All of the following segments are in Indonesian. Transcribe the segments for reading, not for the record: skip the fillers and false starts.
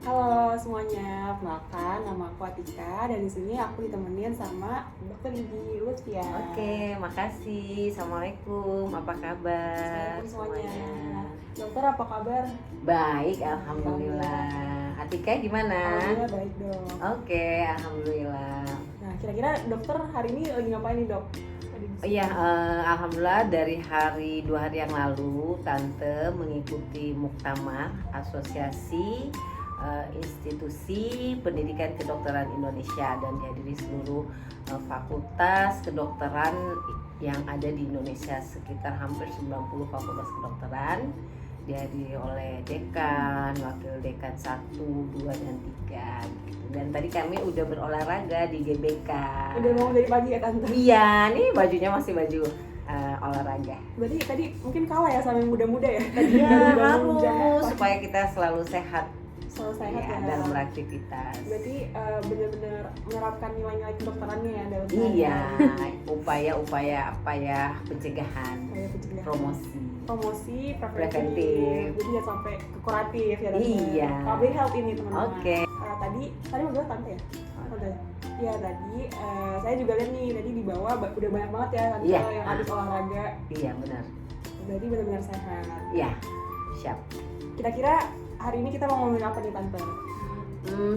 Halo semuanya, kenalkan nama aku Atika dan di sini aku ditemenin sama Dokter Gigi Lutfia. Oke, makasih. Assalamualaikum. Apa kabar Assalamualaikum semuanya. semuanya? Dokter apa kabar? Baik, alhamdulillah. Atika gimana? Alhamdulillah baik dok. Oke, alhamdulillah. Nah kira-kira dokter hari ini lagi ngapain nih dok? Iya, alhamdulillah dari 2 hari yang lalu Tante mengikuti muktamar Asosiasi Institusi Pendidikan Kedokteran Indonesia dan dihadiri seluruh fakultas kedokteran yang ada di Indonesia, sekitar hampir 90 fakultas kedokteran, dihadiri oleh dekan, wakil dekan 1, 2, dan 3 gitu. Dan tadi kami udah berolahraga di GBK. Udah mau dari pagi ya tante? Iya, nih bajunya masih baju olahraga. Berarti tadi mungkin kalah ya sama yang muda-muda ya? Tadi Iya, baru bangun jam harus berapa? supaya kita selalu sehat. Selalu sehat ya? Dalam beraktivitas. Berarti benar-benar menerapkan nilai-nilai kedokterannya ya dalam Iya, upaya-upaya apa ya, pencegahan, pencegahan. promosi preventif. Jadi ya sampai ke kuratif ya tante. Iya. Public health ini teman-teman. Oke. Tadi mau bilang tante ya? Tante. Iya tadi saya juga lihat nih tadi di bawah udah banyak banget ya tante Iya. yang habis olahraga. Iya, benar. Berarti benar-benar sehat. Iya, siap. Kira-kira hari ini kita mau ngomongin apa nih tante?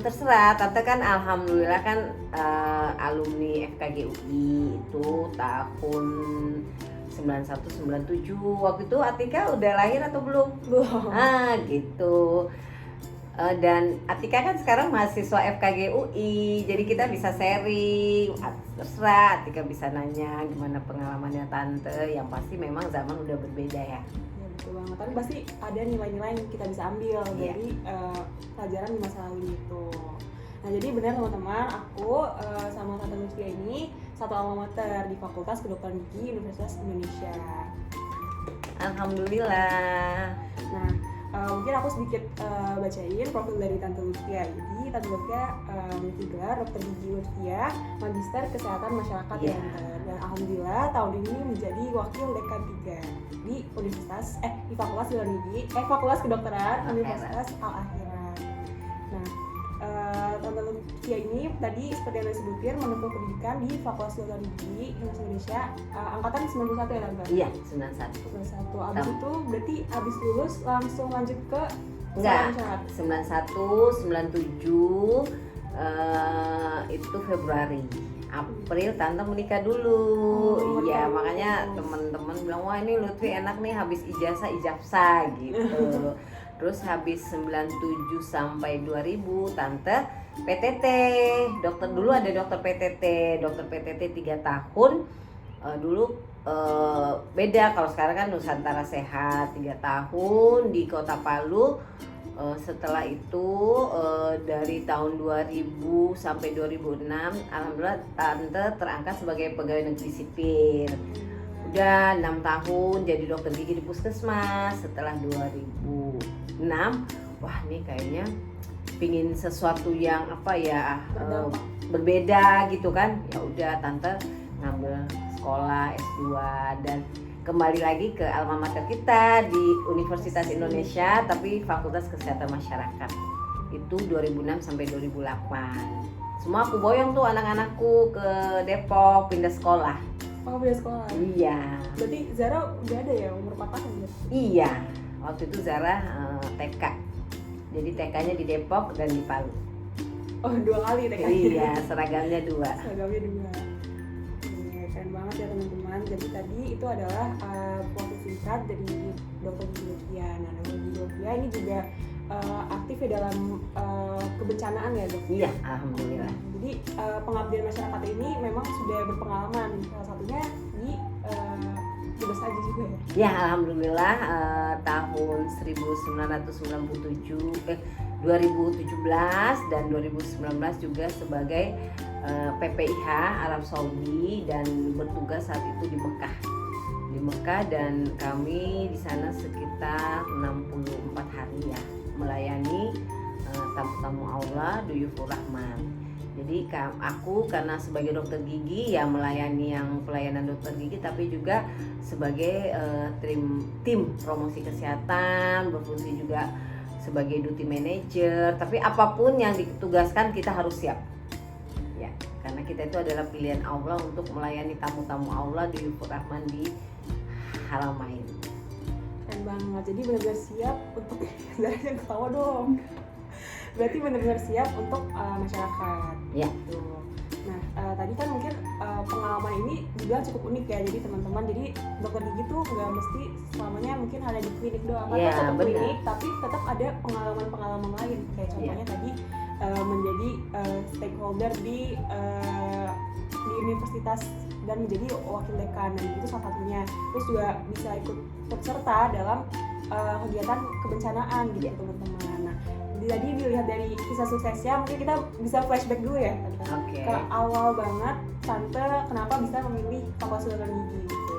Terserah, Tante kan alhamdulillah kan alumni FKG UI itu tahun 91-97. Waktu itu Atika udah lahir atau belum? Belum. Gitu. Dan Atika kan sekarang mahasiswa FKG UI, jadi kita bisa sharing. Terserah, Atika bisa nanya gimana pengalamannya Tante. Yang pasti memang zaman udah berbeda ya. Ya betul banget. Tapi pasti ada nilai-nilai yang kita bisa ambil dari pelajaran di masa lalu itu. Nah jadi benar teman-teman, aku sama Tante Lutfia ini satu alma mater di Fakultas Kedokteran Gigi Universitas Indonesia. Alhamdulillah. Nah mungkin aku sedikit bacain profil dari Tante Lutfia. Jadi Tante Lutfia memiliki gelar Dokter Gigi Lutfia, Magister Kesehatan Masyarakat ya Tante. Dan alhamdulillah tahun ini menjadi wakil dekan 3 di Fakultas Kedokteran Universitas Al-Akhirat. Nah, Tante Lutfia ini tadi seperti yang saya sebutin menempuh pendidikan di Fakultas Kedokteran Gigi Universitas Indonesia angkatan 91 ya Tante? Iya, 91. Abis itu berarti abis lulus langsung lanjut ke enggak, masyarakat? 91, 97 itu Februari. April Tante menikah dulu. Iya, makanya teman-teman bilang wah ini Lutfi enak nih habis ijazah gitu. Terus habis 97 sampai 2000 Tante PTT. Dokter dulu ada dokter PTT. Dokter PTT 3 tahun. Dulu beda, kalau sekarang kan Nusantara Sehat 3 tahun di Kota Palu. Setelah itu dari tahun 2000 sampai 2006 alhamdulillah Tante terangkat sebagai pegawai negeri sipil. Udah 6 tahun jadi dokter gigi di puskesmas. Setelah 2006 wah ini kayaknya pingin sesuatu yang apa ya berbeda gitu kan. Ya udah Tante ngambil sekolah S2 dan kembali lagi ke alma mater kita di Universitas Indonesia tapi Fakultas Kesehatan Masyarakat. Itu 2006 sampai 2008. Semua aku boyong tuh anak-anakku ke Depok pindah sekolah. Oh, pindah sekolah. Iya. Berarti Zara udah ada ya umur 4 tahun ya? Iya. Waktu itu Zara TK. Jadi TK-nya di Depok dan di Palu. Oh, 2 kali TK-nya. Iya, seragamnya 2. Seragamnya 2. Keren banget ya teman-teman. Jadi tadi itu adalah profil singkat dari Dokter Gigi Lutfia. Nah, Dokter Gigi Lutfia ini juga aktif ya dalam kebencanaan ya dok? Iya, alhamdulillah. Jadi pengabdian masyarakat ini memang sudah berpengalaman. Salah satunya di Tugas Haji juga ya? Ya, alhamdulillah tahun 1997 2017 dan 2019 juga sebagai PPIH Arab Saudi dan bertugas saat itu di Mekah dan kami di sana sekitar 64 hari ya melayani tamu-tamu Allah duyufur rahman. Jadi aku karena sebagai dokter gigi ya melayani yang pelayanan dokter gigi tapi juga sebagai tim promosi kesehatan, berfungsi juga sebagai duty manager, tapi apapun yang ditugaskan kita harus siap ya, karena kita itu adalah pilihan Allah untuk melayani tamu-tamu Allah di Lufur Rahman di Haramain. Keren banget, jadi benar-benar siap untuk jangan ketawa dong. Berarti benar-benar siap untuk masyarakat. Ya. Tuh. Nah, tadi kan mungkin pengalaman ini juga cukup unik ya. Jadi teman-teman, jadi dokter gigi tuh nggak mesti selamanya mungkin hanya di klinik doang. Iya, Tetap benar. klinik, tapi tetap ada pengalaman-pengalaman lain. Kayak contohnya tadi menjadi stakeholder di universitas dan menjadi wakil dekan, dan itu salah satunya. Terus juga bisa ikut serta dalam kegiatan kebencanaan gitu teman-teman. Nah, jadi dilihat dari kisah suksesnya, mungkin kita bisa flashback dulu ya Tante. Oke. Ke awal banget Tante kenapa bisa memilih Fakultas Kedokteran Gigi gitu.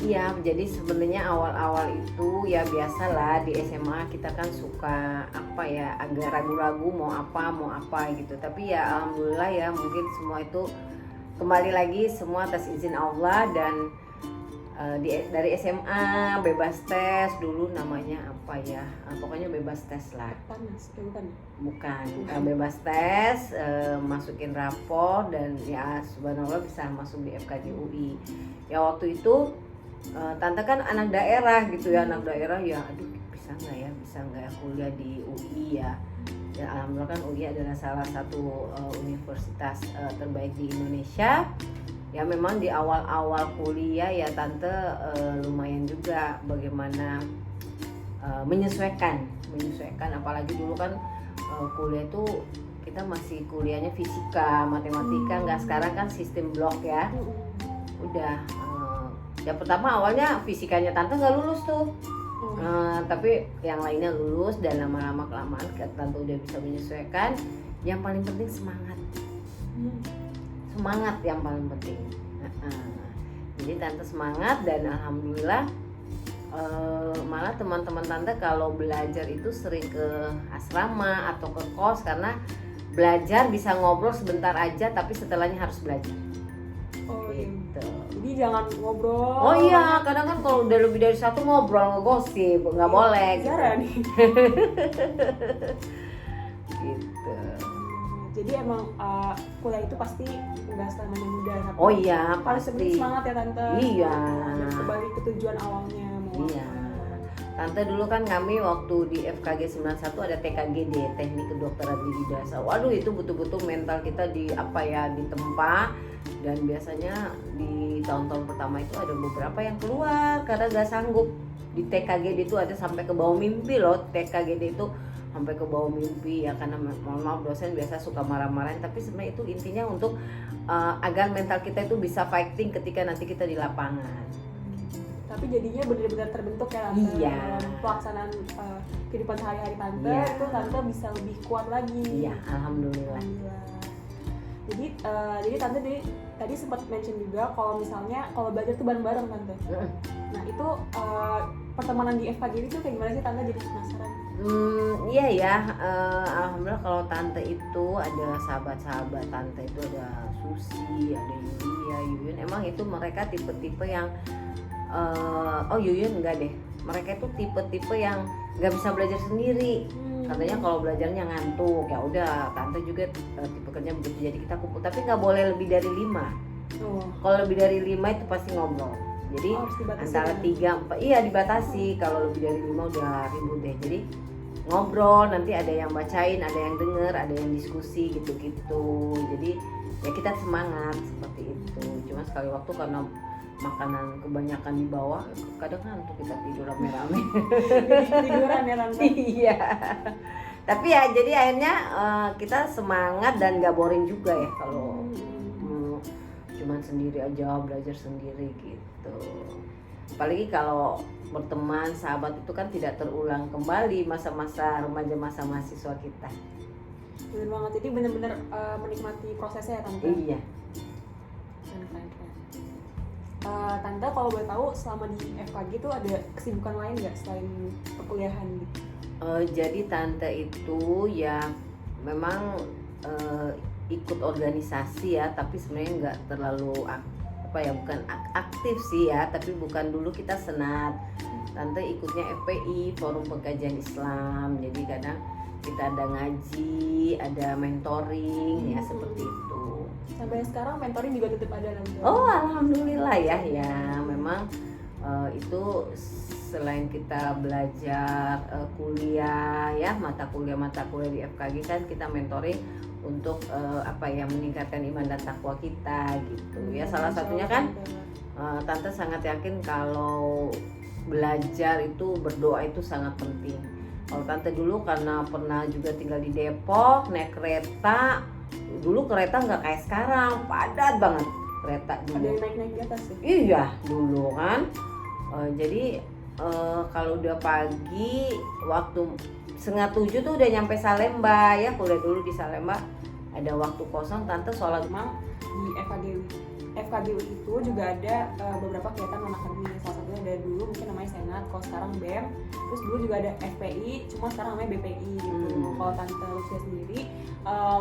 Iya, jadi sebenarnya awal-awal itu ya biasalah di SMA kita kan suka apa ya, agak ragu-ragu mau apa gitu. Tapi ya alhamdulillah ya, mungkin semua itu kembali lagi semua atas izin Allah. Dan dari SMA bebas tes dulu, namanya apa ya, pokoknya bebas tes lah. Panas, Bukan, bebas tes, masukin rapor, dan ya subhanallah bisa masuk di FKG UI. Ya waktu itu Tante kan anak daerah gitu ya, anak daerah ya, aduh bisa nggak ya kuliah di UI ya. Dan alhamdulillah kan UI adalah salah satu universitas terbaik di Indonesia. Ya memang di awal-awal kuliah ya Tante lumayan juga bagaimana menyesuaikan, apalagi dulu kan kuliah itu kita masih kuliahnya fisika, matematika, nggak sekarang kan sistem blok ya. Udah ya pertama awalnya fisikanya Tante nggak lulus tuh. Tapi yang lainnya lulus, dan lama-lama kelamaan Tante udah bisa menyesuaikan. Yang paling penting semangat yang paling penting. Jadi Tante semangat, dan alhamdulillah malah teman-teman Tante kalau belajar itu sering ke asrama atau ke kos, karena belajar bisa ngobrol sebentar aja tapi setelahnya harus belajar. Gitu. Jadi jangan ngobrol. Oh iya, kadang kan kalau udah lebih dari satu ngobrol, ngegosip, nggak boleh. Jarang gitu. nih. Gitu. Jadi emang kuliah itu pasti nggak selamanya mudah. Oh iya, harus pasti. semangat ya Tante. Iya. Dan kembali ke tujuan awalnya mau Iya. apa. Tante dulu kan kami waktu di FKG 91 ada TKGD, Teknik Kedokteran Gigi Dasar. Waduh, itu betul-betul mental kita ditempa. Dan biasanya di tahun-tahun pertama itu ada beberapa yang keluar karena gak sanggup. Di TKGD itu ada sampai ke bawah mimpi loh. TKGD itu sampai ke bawah mimpi ya, karena mohon maaf dosen biasa suka marah-marahin, tapi sebenarnya itu intinya untuk agar mental kita itu bisa fighting ketika nanti kita di lapangan. Tapi jadinya benar-benar terbentuk ya Tante. Iya. Dalam pelaksanaan kehidupan sehari-hari Tante, Iya. itu Tante bisa lebih kuat lagi. Iya, alhamdulillah. Jadi Tante tadi sempat mention juga kalau misalnya kalau belajar tuh bareng-bareng Tante. Nah itu pertemanan di FKG itu kayak gimana sih Tante, jadi penasaran? Iya ya, alhamdulillah kalau Tante itu ada sahabat-sahabat Tante itu ada Susi, ada Yulia, Yuyun. Emang itu mereka tipe-tipe yang Yuyun enggak deh. Mereka itu tipe-tipe yang nggak bisa belajar sendiri. Katanya kalau belajarnya ngantuk, ya udah Tante juga tipe kerja begitu, jadi kita kumpul, tapi nggak boleh lebih dari 5. Kalau lebih dari 5 itu pasti ngobrol. Jadi antara 3, 4, iya dibatasi. Kalau lebih dari 5 udah ribut deh. Jadi ngobrol, nanti ada yang bacain, ada yang denger, ada yang diskusi gitu-gitu. Jadi ya kita semangat seperti itu. Cuma sekali waktu karena makanan kebanyakan di bawah, kadang ngantuk kita tidur rame-rame. Tiduran ya Tante. Iya. Tapi ya jadi akhirnya kita semangat dan gak boring juga ya kalau cuman sendiri aja belajar sendiri gitu. Apalagi kalau berteman sahabat itu kan tidak terulang kembali masa-masa remaja, masa mahasiswa kita. Bener banget, jadi bener-bener menikmati prosesnya ya Tante. Iya. Keren. Tante kalau boleh tahu selama di FKG itu ada kesibukan lain nggak selain perkuliahan gitu? Jadi Tante itu ya memang ikut organisasi ya, tapi sebenarnya nggak terlalu bukan aktif sih ya, tapi bukan dulu kita senat. tante ikutnya FPI, Forum Pengkajian Islam. Jadi kadang kita ada ngaji, ada mentoring ya seperti itu. Sampai sekarang mentoring juga tetap ada Tante? Oh alhamdulillah ya memang itu selain kita belajar kuliah ya mata kuliah di FKG kan kita mentoring untuk meningkatkan iman dan takwa kita gitu ya. Salah satunya kan tante sangat yakin kalau belajar itu berdoa itu sangat penting. Kalau tante dulu karena pernah juga tinggal di Depok, naik kereta, dulu kereta nggak kayak sekarang, padat banget kereta dulu. Ada yang naik-naik di atas ya? Iya dulu kan. Jadi kalau udah pagi waktu 6:30 tuh udah nyampe Salemba ya, kuliah dulu di Salemba. Ada waktu kosong tante sholat. Memang di FKGU itu juga ada beberapa kegiatan non-akademik. Salah satunya ada dulu mungkin namanya Senat, kalau sekarang BEM. Terus dulu juga ada FPI, cuma sekarang namanya BPI gitu. Kalau Tante Lucia sendiri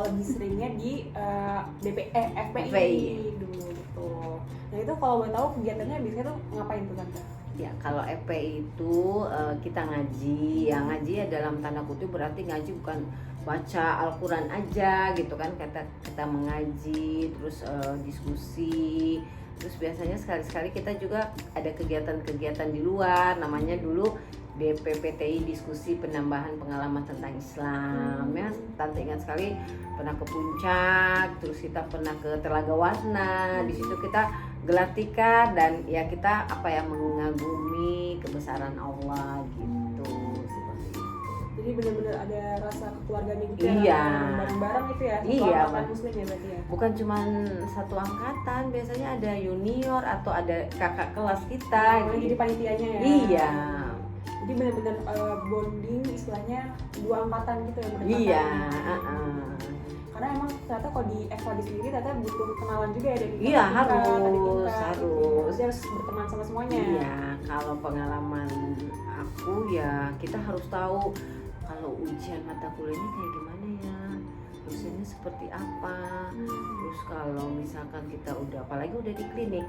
lebih seringnya di FPI dulu gitu. Nah itu kalau boleh tahu kegiatannya biasanya tuh ngapain tuh Tante? Ya kalau FPI itu kita ngaji, ya ngaji ya dalam tanda kutip berarti ngaji bukan baca Al-Quran aja gitu kan, kita mengaji terus diskusi, terus biasanya sekali-sekali kita juga ada kegiatan-kegiatan di luar, namanya dulu DPPTI, diskusi penambahan pengalaman tentang Islam ya. Tante ingat sekali pernah ke Puncak, terus kita pernah ke Telaga Warna, di situ kita gelar tikar dan ya kita mengagumi kebesaran Allah gitu, seperti itu. Jadi benar-benar ada rasa kekeluargaan gitu ya, Iya. bareng-bareng gitu ya, Iya. angkatan muslim ya berarti ya. Bukan cuma satu angkatan, biasanya ada junior atau ada kakak kelas kita Jadi gitu. panitianya ya. Iya. Jadi benar-benar bonding istilahnya dua angkatan gitu ya berdekatan. Iya. Karena emang ternyata kalau di FKG sendiri ternyata butuh kenalan juga ya dari Iya, kakak tingkat, adik harus. tingkat, gitu. Jadi harus berteman sama semuanya. Iya, kalau pengalaman aku ya kita harus tahu kalau ujian mata kuliahnya kayak gimana ya, dosennya seperti apa. Terus kalau misalkan kita apalagi udah di klinik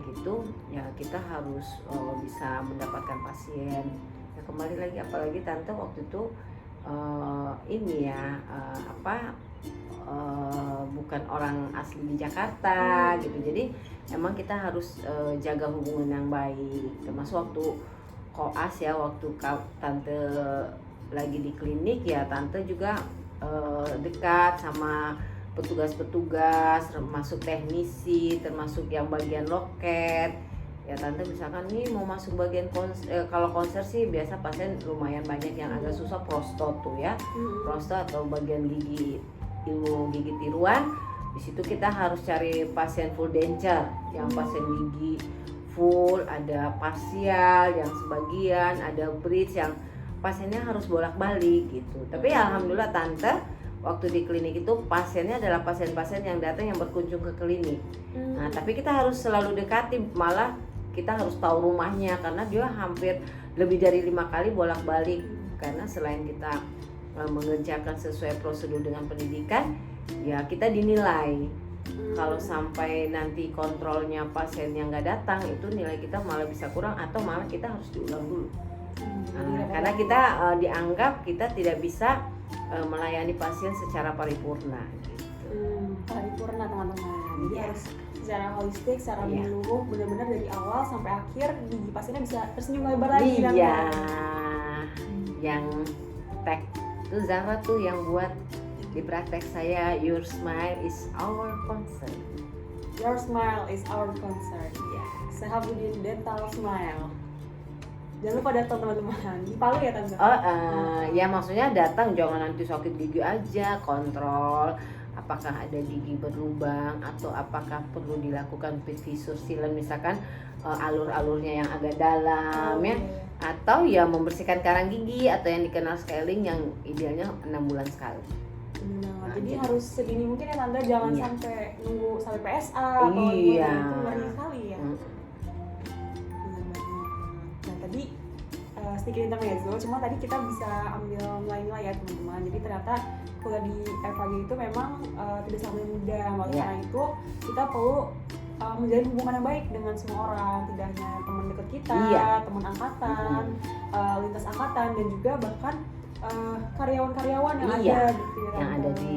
itu ya kita harus bisa mendapatkan pasien. Ya kembali lagi apalagi tante waktu itu bukan orang asli di Jakarta gitu, jadi emang kita harus jaga hubungan yang baik, termasuk waktu koas ya, waktu tante lagi di klinik ya tante juga dekat sama petugas-petugas, termasuk teknisi, termasuk yang bagian loket ya. Tante misalkan nih mau masuk bagian kalau konser sih biasa pasien lumayan banyak yang agak susah, prostat tuh ya, prostat atau bagian ilmu gigi tiruan. Di situ kita harus cari pasien full denture, yang pasien gigi full, ada parsial yang sebagian, ada bridge yang pasiennya harus bolak-balik gitu. Tapi alhamdulillah tante waktu di klinik itu pasiennya adalah pasien-pasien yang datang yang berkunjung ke klinik. Nah, tapi kita harus selalu dekati, malah kita harus tahu rumahnya karena dia hampir lebih dari 5 kali bolak-balik. Karena selain kita mengerjakan sesuai prosedur dengan pendidikan, ya kita dinilai. Kalau sampai nanti kontrolnya pasien yang nggak datang, itu nilai kita malah bisa kurang atau malah kita harus diulang dulu. Karena kita dianggap kita tidak bisa melayani pasien secara paripurna. Gitu. Paripurna teman-teman. Jadi harus secara holistik, secara Iya. menyeluruh, benar-benar dari awal sampai akhir gigi pasiennya bisa tersenyum lebar lagi. Iya. Yang tek tuh Zahra tuh yang buat di praktek saya, your smile is our concern. Your smile is our concern. Ya. Sehabudin Dental Smile. Jangan lupa datang teman-teman. Di Palu ya Tante? Ya maksudnya datang jangan nanti sakit gigi aja, kontrol apakah ada gigi berlubang atau apakah perlu dilakukan pit fissure sealant, misalkan alur-alurnya yang agak dalam ya, atau ya membersihkan karang gigi atau yang dikenal scaling yang idealnya 6 bulan sekali. Nah, jadi harus sedini mungkin ya Tante, jangan Iya. sampai nunggu sampai PSA atau Iya. itu ngeri sekali ya. Benar banget. Nah tadi sedikit intermezzo, cuma tadi kita bisa ambil nilai-nilai ya teman-teman. Jadi ternyata kuliah di FKG itu memang tidak sampai mudah. Oleh karena itu kita perlu menjalin hubungan yang baik dengan semua orang, tidak hanya teman dekat kita, Iya. teman angkatan, lintas angkatan, dan juga bahkan karyawan-karyawan yang Iya, ada gitu ya, yang Tante. ada di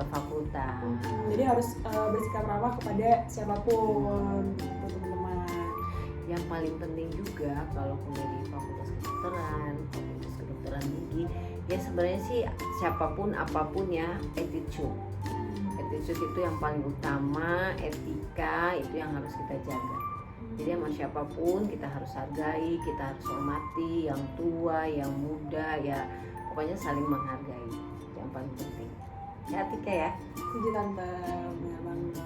fakultas. Jadi harus bersikap ramah kepada siapapun gitu teman-teman. Yang paling penting juga kalau kuliah di fakultas kedokteran gigi, ya sebenarnya sih siapapun apapun ya, attitude itu yang paling utama, etika itu yang harus kita jaga. Jadi sama siapapun kita harus hargai, kita harus hormati, yang tua, yang muda, ya pokoknya saling menghargai, yang paling penting. Ya Tika ya. Setuju Tante, benar banget.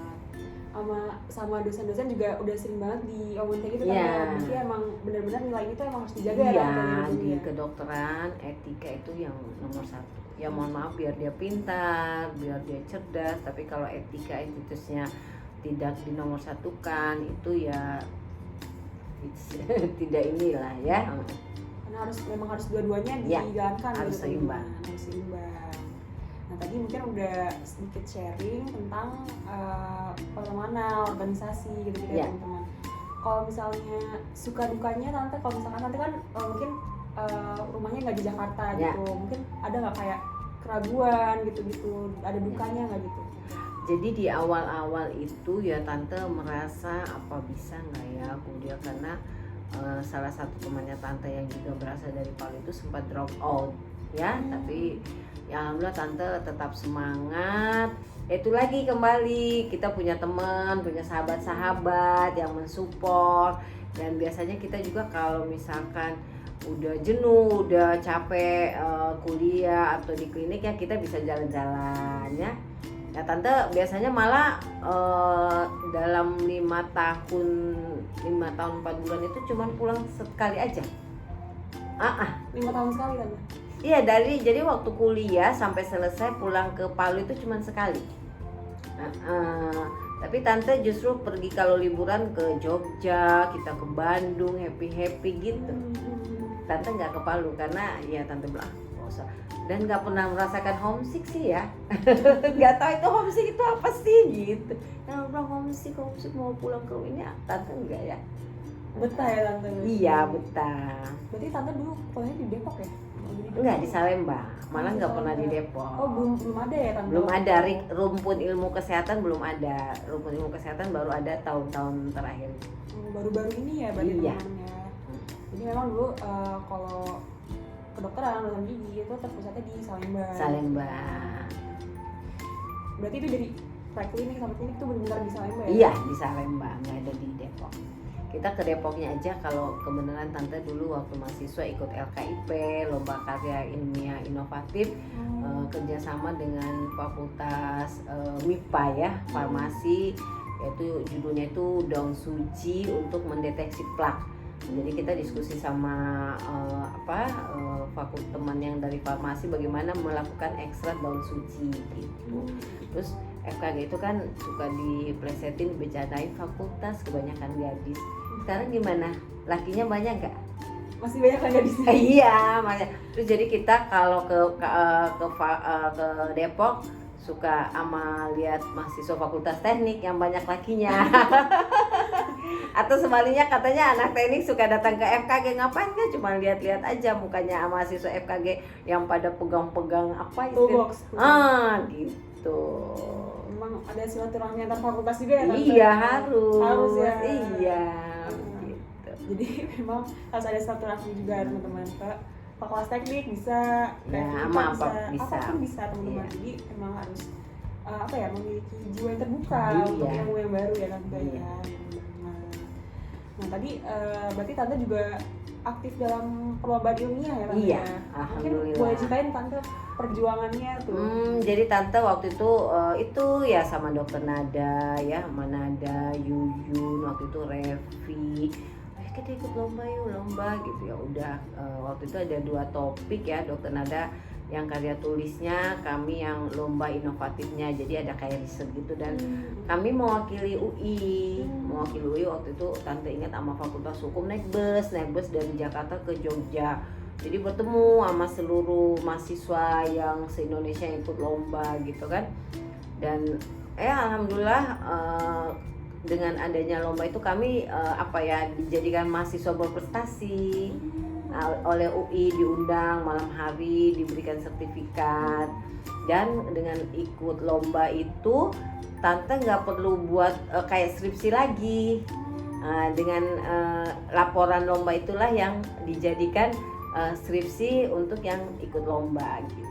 Sama dosen-dosen juga udah sering banget diomongin kayak gitu kan. Iya. Berarti emang benar-benar nilai itu emang harus dijaga ya Iya, Tante, ya, di ya. kedokteran etika itu yang nomor satu. Ya mohon maaf, biar dia pintar, biar dia cerdas, tapi kalau etika etitusnya tidak dinomorsatukan itu ya tidak inilah ya. Karena memang harus dua-duanya Ya, dijalankan harus gitu, seimbang. teman-teman. Harus seimbang. Nah tadi mungkin udah sedikit sharing tentang pertemanan, organisasi gitu ya Ya. teman-teman. Kalau misalnya suka dukanya Tante, kalau misalkan Tante kan mungkin rumahnya nggak di Jakarta Ya. gitu, mungkin ada nggak kayak keraguan gitu-gitu, ada dukanya nggak gitu? Jadi di awal-awal itu ya Tante merasa apa bisa nggak ya kuliah, karena salah satu temannya Tante yang juga berasal dari Palu itu sempat drop out ya. Tapi ya alhamdulillah Tante tetap semangat. Itu lagi kembali kita punya teman, punya sahabat-sahabat yang mensupport, dan biasanya kita juga kalau misalkan udah jenuh, udah capek kuliah atau di klinik ya kita bisa jalan-jalan ya. Ya Tante biasanya malah dalam 5 tahun 4 bulan itu cuman pulang sekali aja. 5 tahun sekali Tante? Iya, jadi waktu kuliah sampai selesai pulang ke Palu itu cuman sekali. Tapi Tante justru pergi kalau liburan ke Jogja, kita ke Bandung, happy gitu. Tante nggak ke Palu karena ya Tante bilang nggak usah, dan nggak pernah merasakan homesick sih ya. Nggak tahu itu homesick itu apa sih gitu. Yang bilang homesick mau pulang ke ini, Tante enggak ya. Betah ya Tante? Iya betah. Berarti Tante dulu kuliahnya di Depok ya? Enggak di Salemba, malah nggak pernah di Depok. Oh belum ada ya Tante? Belum ada rumpun ilmu kesehatan, belum ada. Rumpun ilmu kesehatan baru ada tahun-tahun terakhir. Baru-baru ini ya berarti Iya. teman-temannya. Jadi memang dulu kalau kedokteran dalam gigi itu terpusatnya di Salemba. Salemba. Berarti itu dari preklinik sampai klinik itu benar-benar di Salemba ya? Iya di Salemba, nggak ada di Depok. Kita ke Depoknya aja kalau kebenaran Tante dulu waktu mahasiswa ikut LKIP, lomba karya ilmiah inovatif, kerjasama dengan fakultas MIPA ya, farmasi, yaitu judulnya itu daun suci untuk mendeteksi plak. Jadi kita diskusi sama fakultas teman yang dari farmasi bagaimana melakukan ekstrak daun suci gitu. Terus FKG itu kan suka diplesetin, bercandain fakultas kebanyakan gadis. Sekarang gimana? Lakinya banyak nggak? Masih banyak kan di sini? Iya, makanya. Terus jadi kita kalau ke Depok suka lihat mahasiswa fakultas teknik yang banyak lakinya. Atau sebaliknya katanya anak teknik suka datang ke FKG, ngapain kan cuma lihat-lihat aja mukanya mahasiswa FKG yang pada pegang-pegang apa itu. Toolbox. Gitu. Memang ada silaturahmi antar fakultas juga ya Tante? Iya, harus. Harus ya. Iya. Hmm. Gitu. Jadi memang harus ada silaturahmi juga teman-teman ke fakultas teknik bisa, Ya, FIPA sama apa bisa. apapun bisa teman-teman. Iya. Jadi memang harus memiliki jiwa yang terbuka Iya. untuk ilmu yang baru ya Tante Iya. ya. Nah tadi berarti Tante juga aktif dalam perlombaan ilmiah ya Tante? Iya, ya? Mungkin alhamdulillah. boleh ceritain Tante perjuangannya tuh. Jadi Tante waktu itu ya sama Dokter Nada ya, sama Nada, Yuyun, waktu itu Revi, kita ikut lomba gitu ya udah. Waktu itu ada 2 topik ya, Dokter Nada yang karya tulisnya, kami yang lomba inovatifnya, jadi ada kayak riset gitu, dan kami mewakili UI waktu itu. Tante ingat sama Fakultas Hukum naik bus dari Jakarta ke Jogja, jadi bertemu sama seluruh mahasiswa yang se-Indonesia yang ikut lomba gitu kan. Dan alhamdulillah dengan adanya lomba itu kami dijadikan mahasiswa berprestasi oleh UI, diundang malam hari, diberikan sertifikat. Dan dengan ikut lomba itu tante nggak perlu buat kayak skripsi lagi. Dengan laporan lomba itulah yang dijadikan skripsi untuk yang ikut lomba gitu.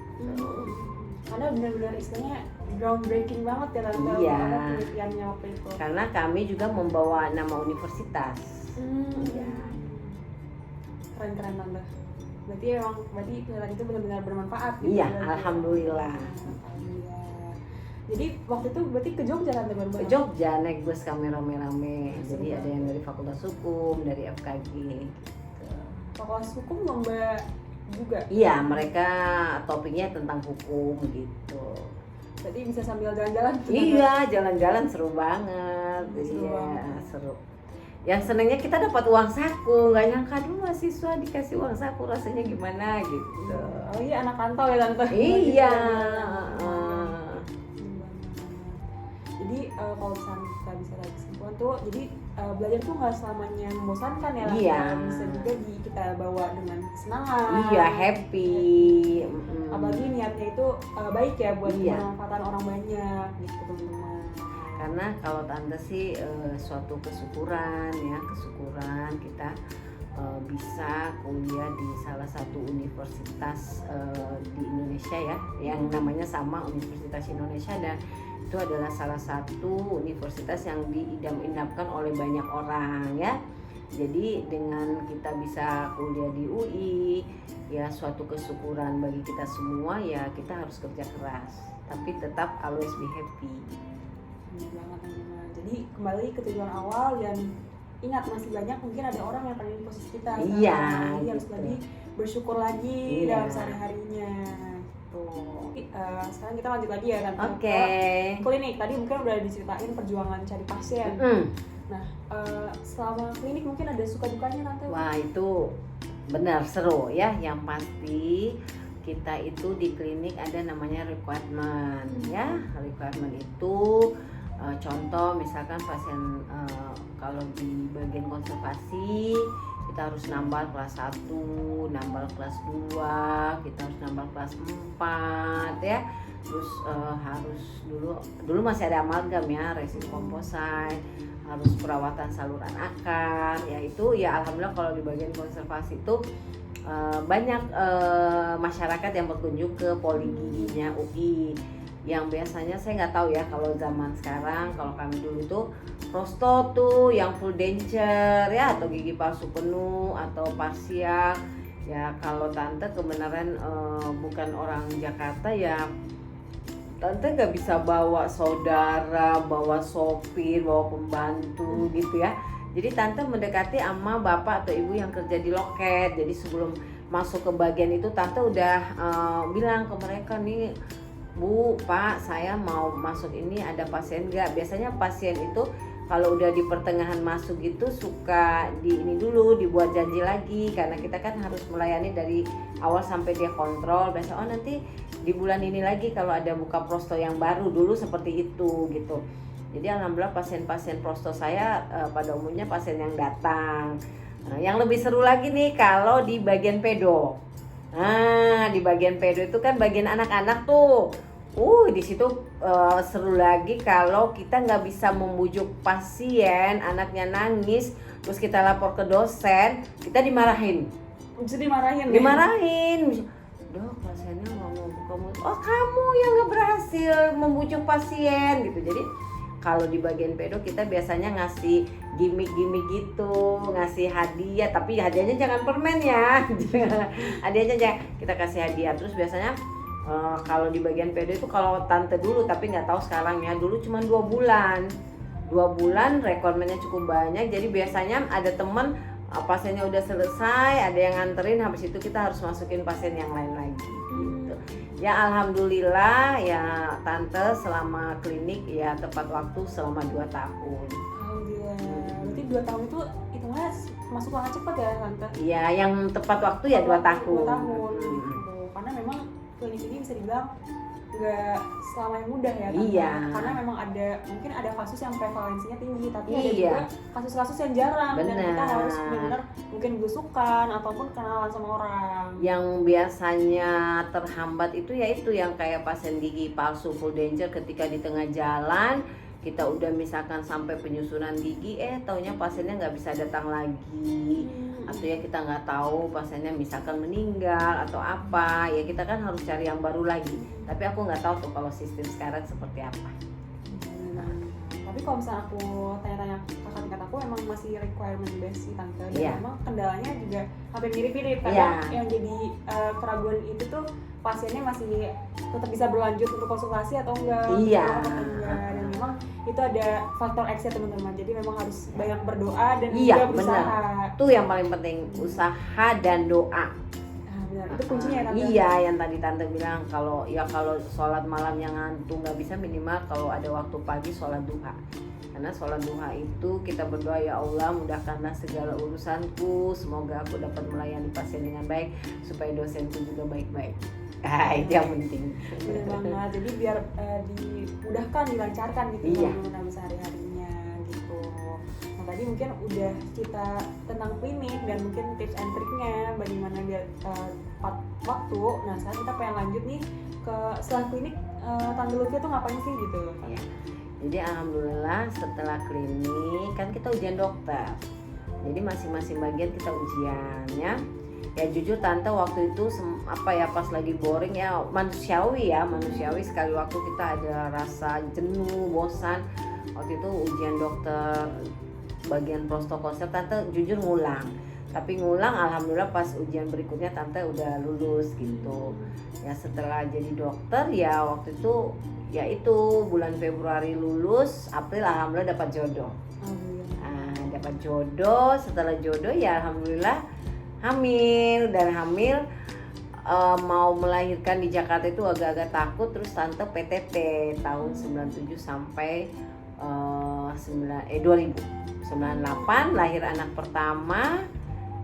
Karena benar-benar istilahnya groundbreaking banget ya tante, Iya. penelitiannya waktu itu. Karena kami juga membawa nama universitas. Iya. Keren tante. Berarti penelitian itu benar-benar bermanfaat gitu. Iya, berarti. alhamdulillah. Alhamdulillah. Jadi waktu itu berarti ke Jogja tante baru Ke Jogja naik bus kami rame-rame. Seru Jadi ada banget. yang dari Fakultas Hukum, dari FKG gitu. Fakultas Hukum lomba juga. Iya, mereka topiknya tentang hukum gitu. Berarti bisa sambil jalan-jalan tuh, Tante. Iya, jalan-jalan seru banget. Seru Iya, banget. seru. Yang senengnya kita dapat uang saku, nggak nyangka dulu mahasiswa dikasih uang saku rasanya gimana gitu. Oh iya, anak rantau ya tante. Iya. Jadi kalau misalnya kita bisa lagi kesimpulan tuh, jadi belajar tuh nggak selamanya membosankan ya, Iya. bisa juga kita bawa dengan kesenangan. Iya, happy. Apalagi niatnya itu baik ya buat Iya. kemanfaatan orang banyak gitu teman-teman. Karena kalau tante sih suatu kesyukuran kita bisa kuliah di salah satu universitas di Indonesia ya, yang namanya sama Universitas Indonesia, dan itu adalah salah satu universitas yang diidam-idamkan oleh banyak orang ya. Jadi dengan kita bisa kuliah di UI ya suatu kesyukuran bagi kita semua ya. Kita harus kerja keras tapi tetap always be happy. Bener banget teman-teman. Jadi kembali ke tujuan awal dan ingat masih banyak mungkin ada orang yang pengen di posisi kita. Iya, Jadi harus gitu. lebih bersyukur lagi Iya. dalam sehari-harinya. Tuh. Sekarang kita lanjut lagi ya Tante. Oke. Ke klinik tadi mungkin udah diceritain perjuangan cari pasien. Nah, selama klinik mungkin ada suka dukanya Tante. Wah, itu benar seru ya. Yang pasti kita itu di klinik ada namanya requirement ya. Requirement itu contoh misalkan pasien kalau di bagian konservasi kita harus nambal kelas 1, nambal kelas 2, kita harus nambal kelas 4 ya. Terus harus dulu masih ada amalgam ya, resin komposite, harus perawatan saluran akar ya. Itu ya alhamdulillah kalau di bagian konservasi itu banyak masyarakat yang berkunjung ke poligiginya UI, yang biasanya saya nggak tahu ya kalau zaman sekarang. Kalau kami dulu tuh prosto tuh yang full denture ya, atau gigi palsu penuh atau parsial ya. Kalau tante kebenaran bukan orang Jakarta ya, tante nggak bisa bawa saudara, bawa sopir, bawa pembantu gitu ya. Jadi tante mendekati sama bapak atau ibu yang kerja di loket. Jadi sebelum masuk ke bagian itu tante udah bilang ke mereka, nih Bu, Pak, saya mau masuk ini, ada pasien nggak? Biasanya pasien itu kalau udah di pertengahan masuk gitu suka di ini dulu, dibuat janji lagi, karena kita kan harus melayani dari awal sampai dia kontrol. Biasa nanti di bulan ini lagi kalau ada buka prosto yang baru, dulu seperti itu gitu. Jadi alhamdulillah pasien-pasien prosto saya pada umumnya pasien yang datang. Nah, yang lebih seru lagi nih kalau di bagian pedo. Nah, di bagian pedo itu kan bagian anak-anak tuh. Di situ seru lagi kalau kita nggak bisa membujuk pasien, anaknya nangis, terus kita lapor ke dosen, kita dimarahin. Bisa dimarahin. Dimarahin. Dok, pasiennya nggak mau buka mulut. Oh, kamu yang nggak berhasil membujuk pasien gitu. Jadi kalau di bagian pedo kita biasanya ngasih gimmick-gimmick gitu, ngasih hadiah, tapi hadiahnya jangan permen ya. Hadiahnya jangan, kita kasih hadiah. Terus biasanya kalau di bagian pedo itu kalau tante dulu, tapi nggak tahu sekarang ya, dulu cuma 2 bulan. 2 bulan rekomennya cukup banyak. Jadi biasanya ada temen pasiennya udah selesai, ada yang nganterin, habis itu kita harus masukin pasien yang lain lagi gitu. Ya alhamdulillah ya tante selama klinik ya tepat waktu selama 2 tahun. Alhamdulillah. Berarti 2 tahun itu hitungannya masuk sangat cepat ya tante? Iya, yang tepat waktu ya 2 tahun. 2 tahun. Karena memang klinik ini bisa dibilang nggak selamanya mudah ya Tante. Iya. Karena memang mungkin ada kasus yang prevalensinya tinggi, tapi ada Iya. juga kasus-kasus yang jarang dan kita Benar. harus benar mungkin belusukan ataupun kenalan sama orang. Yang biasanya terhambat itu ya itu yang kayak pasien gigi palsu full danger ketika di tengah jalan kita udah misalkan sampai penyusunan gigi taunya pasiennya nggak bisa datang lagi, atau ya kita nggak tahu pasiennya misalkan meninggal atau apa, ya kita kan harus cari yang baru lagi. Tapi aku nggak tahu tuh kalau sistem sekarang seperti apa. Tapi kalau misalnya aku tanya-tanya kakak tingkat aku emang masih requirement based sih Tante, dan Iya. memang kendalanya juga hampir mirip-mirip. Iya. Kadang yang jadi keraguan itu tuh pasiennya masih tetap bisa berlanjut untuk konsultasi atau enggak, Iya. atau enggak. Dan memang itu ada faktor X ya teman-teman, jadi memang harus banyak berdoa dan Iya, juga berusaha. Tuh yang paling penting, usaha dan doa. Nah, benar, itu kuncinya ya Tante. Iya, yang tadi tante bilang kalau sholat malamnya ngantuk nggak bisa, minimal kalau ada waktu pagi sholat duha. Karena sholat duha itu kita berdoa, ya Allah mudahkanlah segala urusanku, semoga aku dapat melayani pasien dengan baik, supaya dosenku juga baik-baik. Itu yang penting. Bener banget, jadi biar dimudahkan, dilancarkan gitu Iya. penggunaan sehari-harinya gitu. Nah tadi mungkin udah kita tentang klinik dan mungkin tips and triknya bagaimana biar tepat waktu. Nah sekarang kita pengen lanjut nih ke setelah klinik, Tante Lutfi tuh ngapain sih gitu? Iya. Jadi alhamdulillah setelah klinik kan kita ujian dokter. Jadi masing-masing bagian kita ujiannya. Ya jujur tante waktu itu pas lagi boring ya, manusiawi sekali waktu kita ada rasa jenuh, bosan. Waktu itu ujian dokter bagian prostokoster tante jujur ngulang. Tapi ngulang alhamdulillah pas ujian berikutnya tante udah lulus gitu. Ya setelah jadi dokter ya waktu itu ya itu bulan Februari lulus, April alhamdulillah dapat jodoh. Dapat jodoh, setelah jodoh ya alhamdulillah hamil, dan hamil mau melahirkan di Jakarta itu agak-agak takut, terus tante PTT tahun 97 sampai 2000. 98 lahir anak pertama.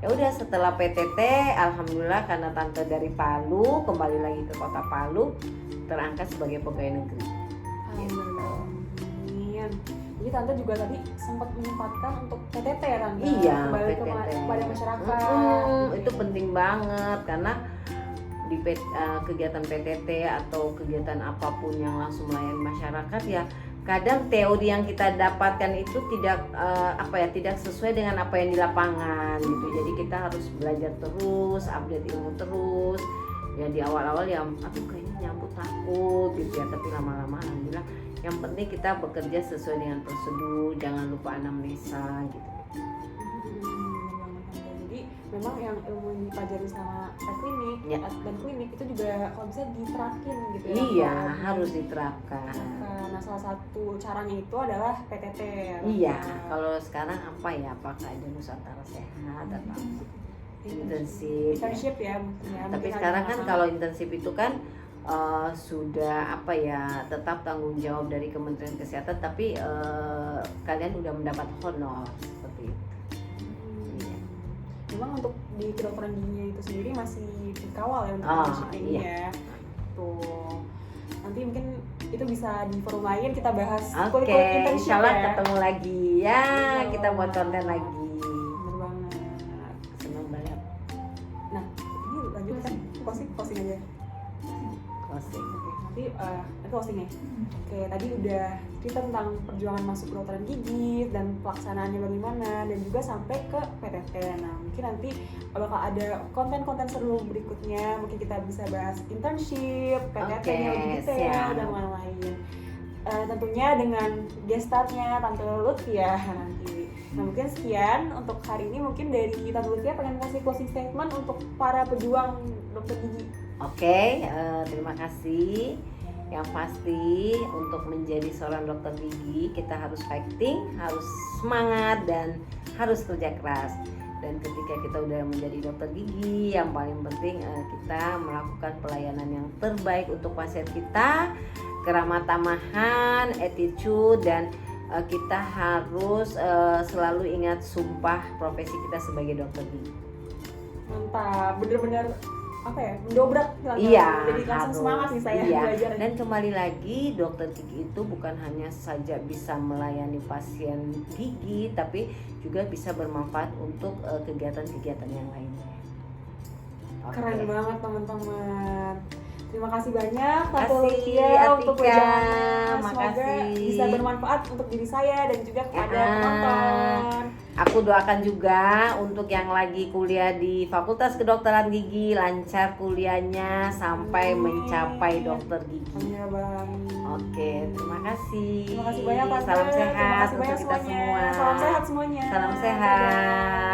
Ya udah setelah PTT alhamdulillah karena tante dari Palu kembali lagi ke kota Palu, terangkat sebagai pegawai negeri. Amin. Jadi tante juga tadi sempat menyempatkan untuk PTT ya Tante? Iya, kembali PTT. kepada masyarakat. Itu penting banget karena di kegiatan PTT atau kegiatan apapun yang langsung melayani masyarakat ya kadang teori yang kita dapatkan itu tidak sesuai dengan apa yang di lapangan gitu. Jadi kita harus belajar terus, update ilmu terus. Ya di awal-awal ya kayaknya nyambut takut gitu ya, tapi lama-lama alhamdulillah yang penting kita bekerja sesuai dengan prosedur, jangan lupa anamnesa gitu. Jadi memang yang ilmu yang dipelajari sama klinik Ya. dan klinik itu juga kalau bisa diterapin gitu ya. Iya, harus diterapkan. Nah salah satu caranya itu adalah PTT ya. Iya, kalau sekarang apa ya, apakah ada Nusantara Sehat atau intensif ya. Tapi sekarang kan kalau intensif itu kan sudah tetap tanggung jawab dari Kementerian Kesehatan, tapi kalian udah mendapat honor seperti itu. Memang untuk di kedokteran giginya itu sendiri masih dikawal ya untuk internship ini ya. Tuh. Nanti mungkin itu bisa di forum lain kita bahas Oke, insyaallah ya. Ketemu lagi ya, kita buat konten lagi. Bener banget. Senang banget. Nah, ini lanjut kan closing aja. Closing. Oke, nanti closing ya. Oke, tadi udah cerita tentang perjuangan masuk kedokteran gigi dan pelaksanaannya bagaimana, dan juga sampai ke PTT. Nah, mungkin nanti bakal ada konten-konten seru berikutnya. Mungkin kita bisa bahas internship, PTT-nya lebih detail dan lain-lain. Tentunya dengan guest star-nya Tante Lutfi ya nanti. Nah, mungkin sekian untuk hari ini. Mungkin dari Tante Lutfi pengen kasih closing statement untuk para pejuang dokter gigi. Oke, terima kasih. Yang pasti untuk menjadi seorang dokter gigi kita harus fighting, harus semangat, dan harus kerja keras. Dan ketika kita udah menjadi dokter gigi, yang paling penting kita melakukan pelayanan yang terbaik untuk pasien kita, keramah tamahan, attitude, dan kita harus selalu ingat sumpah profesi kita sebagai dokter gigi. Mantap, bener-bener apa ya, mendobrak Iya, jadi langsung harus. semangat nih saya Iya. belajar. Dan kembali lagi, dokter gigi itu bukan hanya saja bisa melayani pasien gigi, tapi juga bisa bermanfaat untuk kegiatan-kegiatan yang lainnya. Oke. Keren banget teman-teman. Terima kasih banyak Tante Makasih, Lucia untuk Atika. perjalanannya. Semoga Makasih. bisa bermanfaat untuk diri saya dan juga kepada Ya. penonton. Aku doakan juga untuk yang lagi kuliah di Fakultas Kedokteran Gigi lancar kuliahnya sampai mencapai dokter gigi. Amin ya Bang. Oke, terima kasih. Terima kasih banyak Tante. Salam Terima sehat kasih untuk banyak kita semuanya. semua. Salam sehat semuanya. Salam Dadah. sehat.